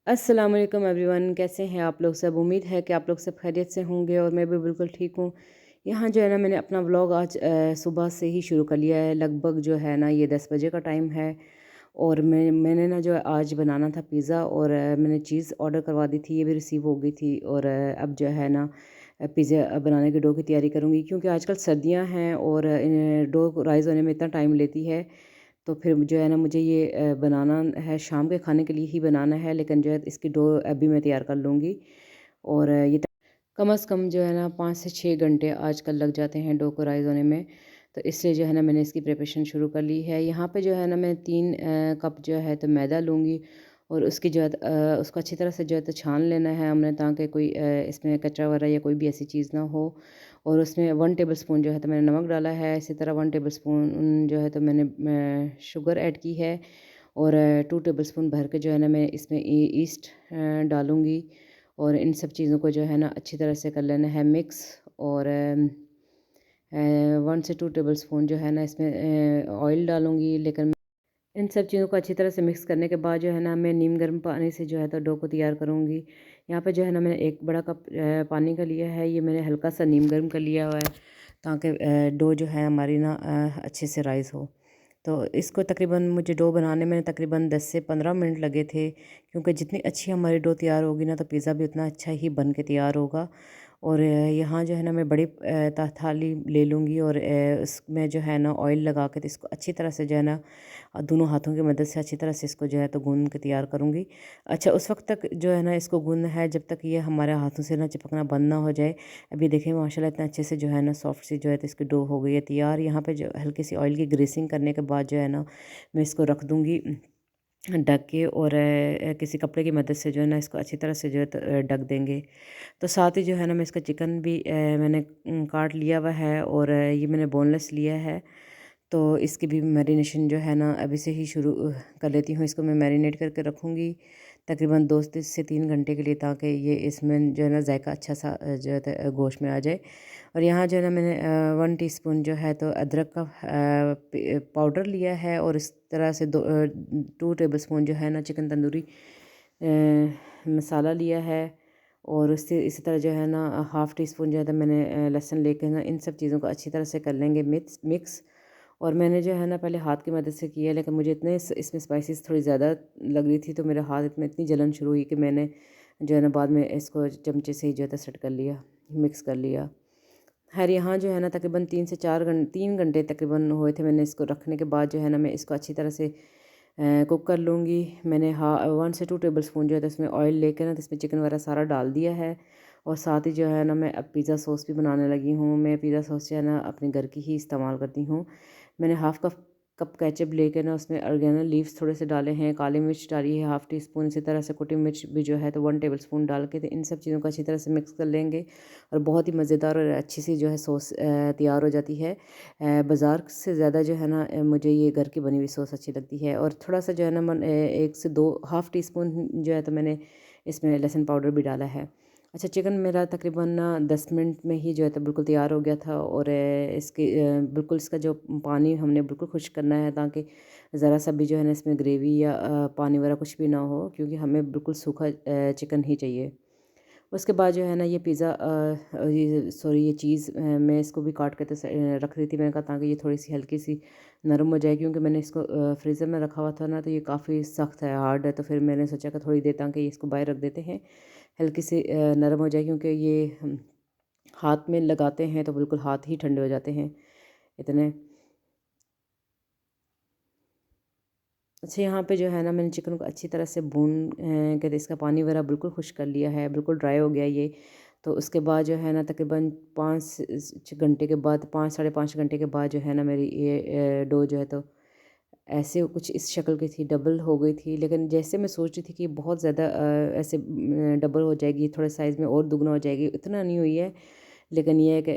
अस्सलाम वालेकुम एवरीवन, कैसे हैं आप लोग सब। उम्मीद है कि आप लोग सब खैरियत से होंगे और मैं भी बिल्कुल ठीक हूँ। यहाँ जो है ना मैंने अपना व्लॉग आज सुबह से ही शुरू कर लिया है। लगभग जो है ना ये 10 बजे का टाइम है और मैंने ना जो है आज बनाना था पिज़्ज़ा और मैंने चीज़ ऑर्डर करवा दी थी, ये भी रिसीव हो गई थी। और अब जो है ना पिज़्ज़ा बनाने के डो की तैयारी करूँगी, क्योंकि आजकल सर्दियाँ हैं और डो राइज़ होने में इतना टाइम लेती है। तो फिर जो है ना मुझे ये बनाना है, शाम के खाने के लिए ही बनाना है, लेकिन जो है इसकी डो अभी मैं तैयार कर लूँगी। और कम से कम जो है ना 5 से 6 घंटे आजकल लग जाते हैं डो को राइज़ होने में। तो इसलिए जो है ना मैंने इसकी प्रिपरेशन शुरू कर ली है। यहाँ पे जो है ना मैं 3 कप जो है तो मैदा लूँगी और उसकी जो है उसको अच्छी तरह से जो है तो छान लेना है हमने, ताकि कोई इसमें कचरा वगैरह या कोई भी ऐसी चीज़ ना हो। और उसमें 1 टेबलस्पून जो है तो मैंने नमक डाला है। इसी तरह 1 टेबलस्पून जो है तो मैंने शुगर ऐड की है। और 2 टेबलस्पून भर के जो है ना मैं इसमें ईस्ट डालूँगी। और इन सब चीज़ों को जो है ना अच्छी तरह से कर लेना है मिक्स। और 1 से 2 टेबलस्पून जो है ना इसमें ऑयल डालूँगी। लेकिन इन सब चीज़ों को अच्छी तरह से मिक्स करने के बाद जो है ना मैं नीम गर्म पानी से जो है तो डो को तैयार करूँगी। यहाँ पे जो है ना मैंने 1 बड़ा कप पानी का लिया है। ये मैंने हल्का सा नीम गर्म कर लिया हुआ है, ताकि डो जो है हमारी ना अच्छे से राइज़ हो। तो इसको तकरीबन मुझे डो बनाने में तकरीबन 10 से 15 मिनट लगे थे, क्योंकि जितनी अच्छी हमारी डो तैयार होगी ना तो पिज़्ज़ा भी उतना अच्छा ही बन के तैयार होगा। और यहाँ जो है ना मैं बड़ी थाली ले लूँगी और उसमें जो है ना ऑयल लगा के तो इसको अच्छी तरह से जो है ना दोनों हाथों की मदद से अच्छी तरह से इसको जो है तो गूँध के तैयार करूँगी। अच्छा, उस वक्त तक जो है ना इसको गूँधना है जब तक ये हमारे हाथों से ना चिपकना बंद ना हो जाए। अभी देखिए माशाल्लाह इतना अच्छे से जो है ना सॉफ्ट सी जो है तो इसकी डो हो गई है तैयार। यहाँ पे जो हल्की सी ऑयल की ग्रीसिंग करने के बाद जो है ना मैं इसको रख दूँगी ढक के। और किसी कपड़े की मदद से जो है ना इसको अच्छी तरह से जो है तो ढक देंगे। तो साथ ही जो है ना मैं इसका चिकन भी मैंने काट लिया हुआ है और ये मैंने बोनलेस लिया है। तो इसकी भी मैरिनेशन जो है ना अभी से ही शुरू कर लेती हूँ। इसको मैं मैरिनेट करके रखूँगी तकरीबन 2 से 3 घंटे के लिए, ताकि ये इसमें जो है ना जायका अच्छा सा जो है गोश्त में आ जाए। और यहाँ जो है ना मैंने 1 टीस्पून जो है तो अदरक का पाउडर लिया है। और इस तरह से 2 टेबलस्पून जो है ना चिकन तंदूरी मसाला लिया है। और उससे इसी तरह जो है ना हाफ़ टी स्पून जो है तो मैंने लहसुन लेके ना इन सब चीज़ों को अच्छी तरह से कर लेंगे मिक्स। और मैंने जो है ना पहले हाथ की मदद से किया, लेकिन मुझे इतने इसमें स्पाइसेस थोड़ी ज़्यादा लग रही थी, तो मेरे हाथ में इतनी जलन शुरू हुई कि मैंने जो है ना बाद में इसको चमचे से ही जो है सेट कर लिया, मिक्स कर लिया। खैर यहाँ जो है ना तकरीबन 3 घंटे तकरीबन हुए थे मैंने इसको रखने के बाद जो है ना मैं इसको अच्छी तरह से कुक कर लूँगी। मैंने 1 से 2 टेबल स्पून जो है तो इसमें ऑयल लेके ना तो इसमें चिकन वगैरह सारा डाल दिया है। और साथ ही जो है ना मैं अब पिज़्ज़ा सॉस भी बनाने लगी हूँ। मैं पिज़्ज़ा सॉस जो है ना अपने घर की ही इस्तेमाल करती हूँ। मैंने हाफ़ कप केचप लेके ना उसमें ऑरिगेनो लीव्स थोड़े से डाले हैं, काली मिर्च डाली है हाफ़ टी स्पून, इसी तरह से कुटी मिर्च भी जो है तो 1 टेबल स्पून डाल के तो इन सब चीज़ों को अच्छी तरह से मिक्स कर लेंगे। और बहुत ही मज़ेदार और अच्छी सी जो है सॉस तैयार हो जाती है। बाज़ार से ज़्यादा जो है ना मुझे ये घर की बनी हुई सॉस अच्छी लगती है। और थोड़ा सा जो है ना 1 से 2 हाफ़ टी स्पून जो है तो मैंने इसमें लहसुन पाउडर भी डाला है। अच्छा, चिकन मेरा तकरीबन ना 10 मिनट में ही जो है तो बिल्कुल तैयार हो गया था। और बिल्कुल इसका जो पानी हमने बिल्कुल खुश्क करना है, ताकि ज़रा सा भी जो है ना इसमें ग्रेवी या पानी वगैरह कुछ भी ना हो, क्योंकि हमें बिल्कुल सूखा चिकन ही चाहिए। उसके बाद जो है ना ये पिज़्ज़ा ये सॉरी ये चीज़ मैं इसको भी काट के तो रख रही थी। मैंने कहा ताकि ये थोड़ी सी हल्की सी नरम हो जाए, क्योंकि मैंने इसको फ्रीज़र में रखा हुआ था ना तो ये काफ़ी सख्त है, हार्ड है। तो फिर मैंने सोचा कि थोड़ी देर ताकि इसको बाहर रख देते हैं, हल्की सी नरम हो जाए, क्योंकि ये हम हाथ में लगाते हैं तो बिल्कुल हाथ ही ठंडे हो जाते हैं इतने। अच्छा, यहाँ पे जो है ना मैंने चिकन को अच्छी तरह से भून के इसका पानी वगैरह बिल्कुल खुश्क कर लिया है, बिल्कुल ड्राई हो गया ये। तो उसके बाद जो है ना तकरीबन 5 घंटे के बाद, 5 साढ़े 5 घंटे के बाद जो है ना मेरी ये डो जो है तो ऐसे कुछ इस शक्ल की थी, डबल हो गई थी। लेकिन जैसे मैं सोच रही थी कि बहुत ज़्यादा ऐसे डबल हो जाएगी, थोड़े साइज़ में और दुगना हो जाएगी, इतना नहीं हुई है। लेकिन ये है कि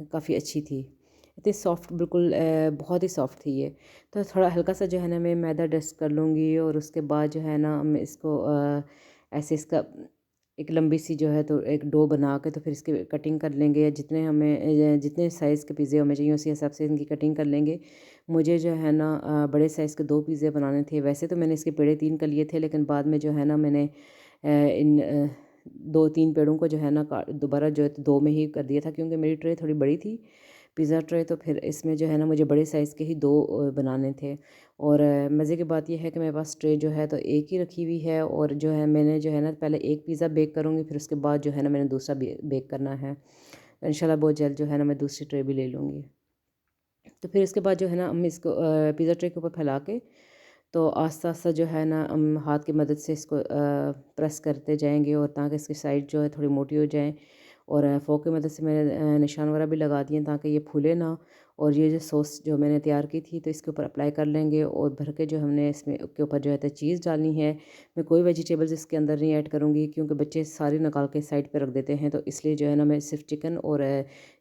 काफ़ी अच्छी थी, इतनी सॉफ्ट, बिल्कुल बहुत ही सॉफ्ट थी ये। तो थोड़ा हल्का सा जो है ना मैं मैदा डस्ट कर लूँगी। और उसके बाद जो है ना मैं इसको ऐसे इसका एक लंबी सी जो है तो एक डो बना के तो फिर इसकी कटिंग कर लेंगे, या जितने हमें जितने साइज़ के पिज़्ज़े हमें चाहिए उसी हिसाब से इनकी कटिंग कर लेंगे। मुझे जो है ना बड़े साइज़ के 2 पिज़्ज़े बनाने थे। वैसे तो मैंने इसके पेड़े 3 कर लिए थे, लेकिन बाद में जो है ना मैंने इन 2-3 पेड़ों को जो है ना दोबारा जो है तो 2 में ही कर दिया था, क्योंकि मेरी ट्रे थोड़ी बड़ी थी, पिज़्ज़ा ट्रे। तो फिर इसमें जो है ना मुझे बड़े साइज़ के ही 2 बनाने थे। और मज़े की बात ये है कि मेरे पास ट्रे जो है तो एक ही रखी हुई है, और जो है मैंने जो है ना पहले एक पिज़्ज़ा बेक करूँगी, फिर उसके बाद जो है ना मैंने दूसरा बेक करना है। इंशाल्लाह बहुत जल्द जो है ना मैं दूसरी ट्रे भी ले लूँगी। तो फिर इसके बाद जो है ना हम इसको पिज़्ज़ा ट्रे के ऊपर फैला के तो आस्ता-आस्ता जो है ना हम हाथ की मदद से इसको प्रेस करते जाएँगे, और ताकि इसकी साइड जो है थोड़ी मोटी हो जाए। और फ़ोर्क की मदद से मैंने निशान वगैरह भी लगा दिए हैं ताकि ये फूले ना। और ये जो सॉस जो मैंने तैयार की थी तो इसके ऊपर अप्लाई कर लेंगे, और भर के जो हमने इसमें के ऊपर जो है तो चीज़ डालनी है। मैं कोई वेजिटेबल्स इसके अंदर नहीं ऐड करूँगी, क्योंकि बच्चे सारी निकाल के साइड पे रख देते हैं, तो इसलिए जो है ना मैं सिर्फ चिकन और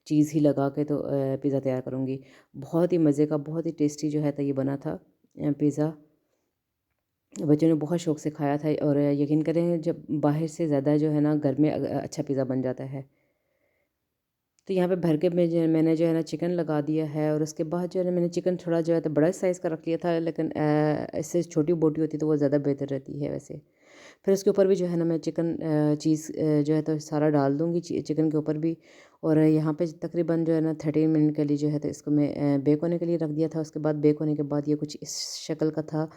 चीज़ ही लगा के तो पिज़्ज़ा तैयार करूँगी। बहुत ही मज़े का, बहुत ही टेस्टी जो है तो ये बना था पिज़्ज़ा। बच्चों ने बहुत शौक़ से खाया था, और यकीन करें जब बाहर से ज़्यादा जो है ना घर में अच्छा पिज़्ज़ा बन जाता है। तो यहाँ पे भर के मैंने जो है ना चिकन लगा दिया है, और उसके बाद जो है ना मैंने चिकन थोड़ा जो है तो बड़ा साइज़ का रख लिया था, लेकिन इससे छोटी बोटी होती तो वो ज़्यादा बेहतर रहती है वैसे। फिर उसके ऊपर भी जो है ना मैं चिकन चीज़ जो है तो सारा डाल दूँगी चिकन के ऊपर भी। और यहाँ पे तकरीबन जो है ना 13 मिनट के लिए जो है तो इसको मैं बेक होने के लिए रख दिया था। उसके बाद बेक होने के बाद ये कुछ इस शक्ल का था।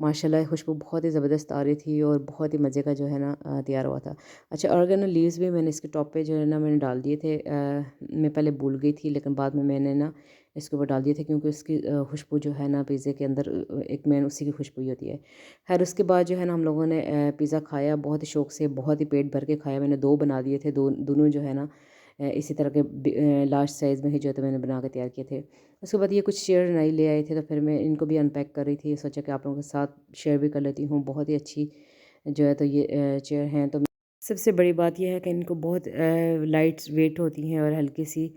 माशाल्लाह खुशबू बहुत ही ज़बरदस्त आ रही थी, और बहुत ही मज़े का जो है ना तैयार हुआ था। अच्छा, ऑर्गेनो लीव्स भी मैंने इसके टॉप पे जो है ना मैंने डाल दिए थे। मैं पहले भूल गई थी, लेकिन बाद में मैंने ना इसके ऊपर डाल दिए थे, क्योंकि उसकी खुशबू जो है ना पिज़्ज़े के अंदर एक मेन उसी की खुशबू ही होती है। खैर उसके बाद जो है ना हम लोगों ने पिज़्ज़ा खाया बहुत ही शौक़ से, बहुत ही पेट भर के खाया। मैंने 2 बना दिए थे, दोनों जो है ना इसी तरह के लार्ज साइज़ में ही जो है तो मैंने बना के तैयार किए थे। उसके बाद ये कुछ चेयर नई ले आए थे, तो फिर मैं इनको भी अनपैक कर रही थी। सोचा कि आप लोगों के साथ शेयर भी कर लेती हूँ। बहुत ही अच्छी जो है तो ये चेयर हैं। तो सबसे बड़ी बात ये है कि इनको बहुत लाइट वेट होती हैं और हल्की सी,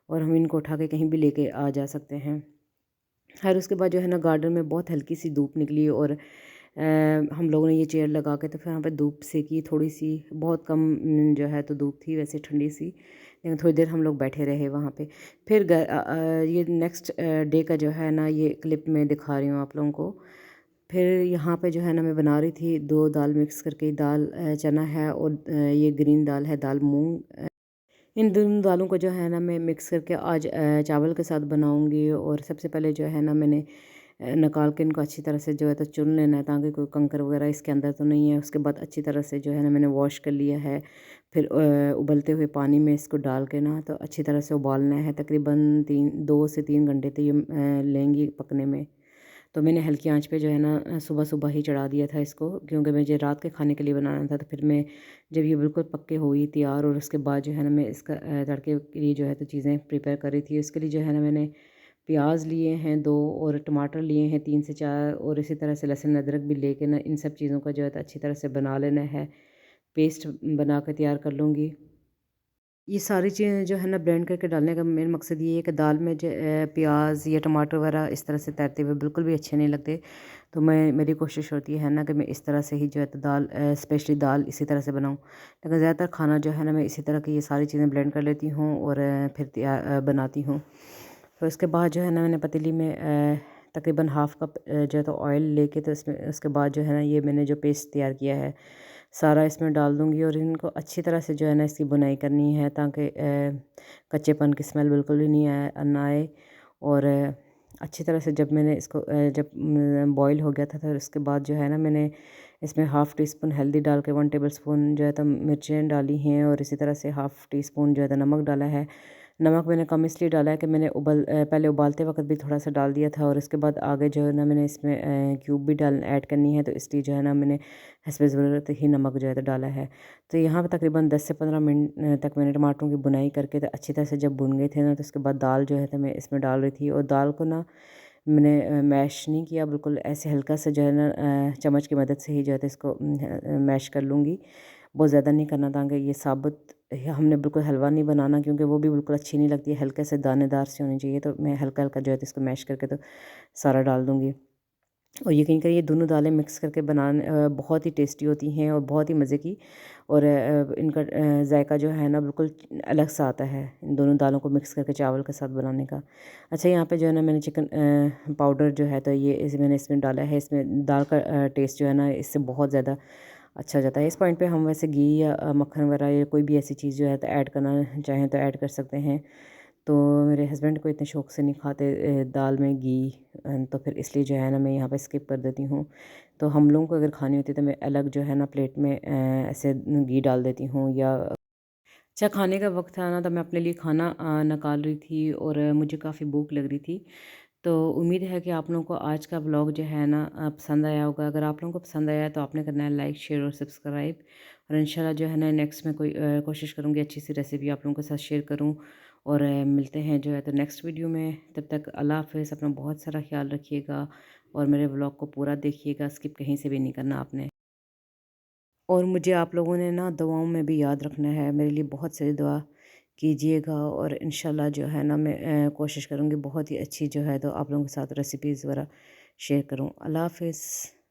और हम इनको उठा के कहीं भी लेके आ जा सकते हैं। खैर उसके बाद जो है ना गार्डन में बहुत हल्की सी धूप निकली, और हम लोगों ने ये चेयर लगा के तो फिर वहाँ पे धूप सेकी थोड़ी सी, बहुत कम जो है तो धूप थी वैसे ठंडी सी, लेकिन थोड़ी देर हम लोग बैठे रहे वहाँ पे। फिर ये नेक्स्ट डे का जो है ना ये क्लिप मैं दिखा रही हूँ आप लोगों को। फिर यहाँ पे जो है ना मैं बना रही थी 2 दाल मिक्स करके, दाल चना है, और ये ग्रीन दाल है, दाल मूँग। इन दोनों दालों को जो है ना मैं मिक्स करके आज चावल के साथ बनाऊँगी। और सबसे पहले जो है ना मैंने निकाल के इनको अच्छी तरह से जो है तो चुन लेना है, ताकि कोई कंकर वगैरह इसके अंदर तो नहीं है। उसके बाद अच्छी तरह से जो है ना मैंने वॉश कर लिया है। फिर उबलते हुए पानी में इसको डाल के ना तो अच्छी तरह से उबालना है। तकरीबन 2 से 3 घंटे तो ये लेंगी पकने में। तो मैंने हल्की आंच पे जो है ना सुबह-सुबह ही चढ़ा दिया था इसको, क्योंकि मुझे रात के खाने के लिए बनाना था। तो फिर मैं जब ये बिल्कुल पक के हुई तैयार, और उसके बाद जो है ना मैं इसका तड़के के लिए जो है तो चीज़ें प्रिपेयर कर रही थी। इसके लिए जो है ना मैंने प्याज लिए हैं 2, और टमाटर लिए हैं 3 से 4, और इसी तरह से लहसुन अदरक भी लेके ना इन सब चीज़ों का जो है तो अच्छी तरह से बना लेना है। पेस्ट बना कर तैयार कर लूँगी। ये सारी चीज़ें जो है ना ब्लेंड करके डालने का मेन मकसद ये है कि दाल में जो प्याज या टमाटर वगैरह इस तरह से तैरते हुए बिल्कुल भी अच्छे नहीं लगते। तो मेरी कोशिश होती है ना कि मैं इस तरह से ही जो है तो दाल स्पेशली दाल इसी तरह से बनाऊँ। लेकिन ज़्यादातर खाना जो है ना मैं इसी तरह की ये सारी चीज़ें ब्लेंड कर लेती हूँ, और फिर बनाती हूँ। फिर उसके बाद जो है ना मैंने पतीली में तकरीबन हाफ़ कप जो है तो ऑयल लेके, तो इसमें उसके बाद जो है ना ये मैंने जो पेस्ट तैयार किया है सारा इसमें डाल दूँगी, और इनको अच्छी तरह से जो है ना इसकी बुनाई करनी है, ताकि कच्चेपन की स्मेल बिल्कुल भी नहीं ना आए। और अच्छी तरह से जब मैंने इसको जब बॉईल हो गया था, तो उसके बाद जो है ना मैंने इसमें हाफ़ टी स्पून हल्दी डाल के 1 टेबल स्पून जो है तो मिर्चें डाली हैं, और इसी तरह से हाफ़ टी स्पून जो है तो नमक डाला है। नमक मैंने कम इसलिए डाला है कि मैंने पहले उबालते वक़्त भी थोड़ा-सा डाल दिया था, और उसके बाद आगे जो है ना मैंने इसमें क्यूब भी ऐड करनी है, तो इसलिए जो है ना मैंने हस्बे ज़रूरत ही नमक जो है तो डाला है। तो यहाँ पे तकरीबन 10 से 15 मिनट तक मैंने टमाटरों की बुनाई करके तो अच्छी तरह से जब भुन गए थे ना, तो उसके बाद दाल जो है तो मैं इसमें डाल रही थी, और दाल को ना मैंने मैश नहीं किया, बिल्कुल ऐसे हल्का सा जो है ना चम्मच की मदद से ही जो है तो इसको मैश कर लूँगी। बहुत ज़्यादा नहीं करना, ताकि ये साबुत हमने बिल्कुल हलवा नहीं बनाना, क्योंकि वो भी बिल्कुल अच्छी नहीं लगती है, हल्के से दानेदार सी होनी चाहिए। तो मैं हल्का-हल्का जो है तो इसको मैश करके तो सारा डाल दूँगी। और यकीन करिए दोनों दालें मिक्स करके बहुत ही टेस्टी होती हैं और बहुत ही मज़े की। और इनका जायका जो है ना बिल्कुल अलग सा आता है इन दोनों दालों को मिक्स करके चावल के साथ बनाने का। अच्छा, यहाँ पे जो है ना मैंने चिकन पाउडर जो है तो ये मैंने इसमें डाला है। इसमें दाल का टेस्ट जो है ना इससे बहुत ज़्यादा अच्छा हो जाता है। इस पॉइंट पे हम वैसे घी या मक्खन वगैरह या कोई भी ऐसी चीज़ जो है तो ऐड करना चाहें तो ऐड कर सकते हैं। तो मेरे हस्बैंड को इतने शौक से नहीं खाते दाल में घी, तो फिर इसलिए जो है ना मैं यहाँ पे स्किप कर देती हूँ। तो हम लोगों को अगर खानी होती है तो मैं अलग जो है ना प्लेट में ऐसे घी डाल देती हूँ। या अच्छा, खाने का वक्त था ना तो मैं अपने लिए खाना निकाल रही थी और मुझे काफ़ी भूख लग रही थी। तो उम्मीद है कि आप लोगों को आज का व्लॉग जो है ना पसंद आया होगा। अगर आप लोगों को पसंद आया तो आपने करना है लाइक, शेयर और सब्सक्राइब। और इंशाल्लाह जो है ना नेक्स्ट में कोई कोशिश करूँगी अच्छी सी रेसिपी आप लोगों के साथ शेयर करूँ। और मिलते हैं जो है तो नेक्स्ट वीडियो में। तब तक अल्लाह हाफ़िज़, अपना बहुत सारा ख्याल रखिएगा और मेरे व्लॉग को पूरा देखिएगा, स्किप कहीं से भी नहीं करना आपने। और मुझे आप लोगों ने ना दुआओं में भी याद रखना है, मेरे लिए बहुत सारी दुआ कीजिएगा। और इंशाल्लाह जो है ना मैं कोशिश करूँगी बहुत ही अच्छी जो है तो आप लोगों के साथ रेसिपीज़ वगैरह शेयर करूँ। अल्लाह हाफ़िज़।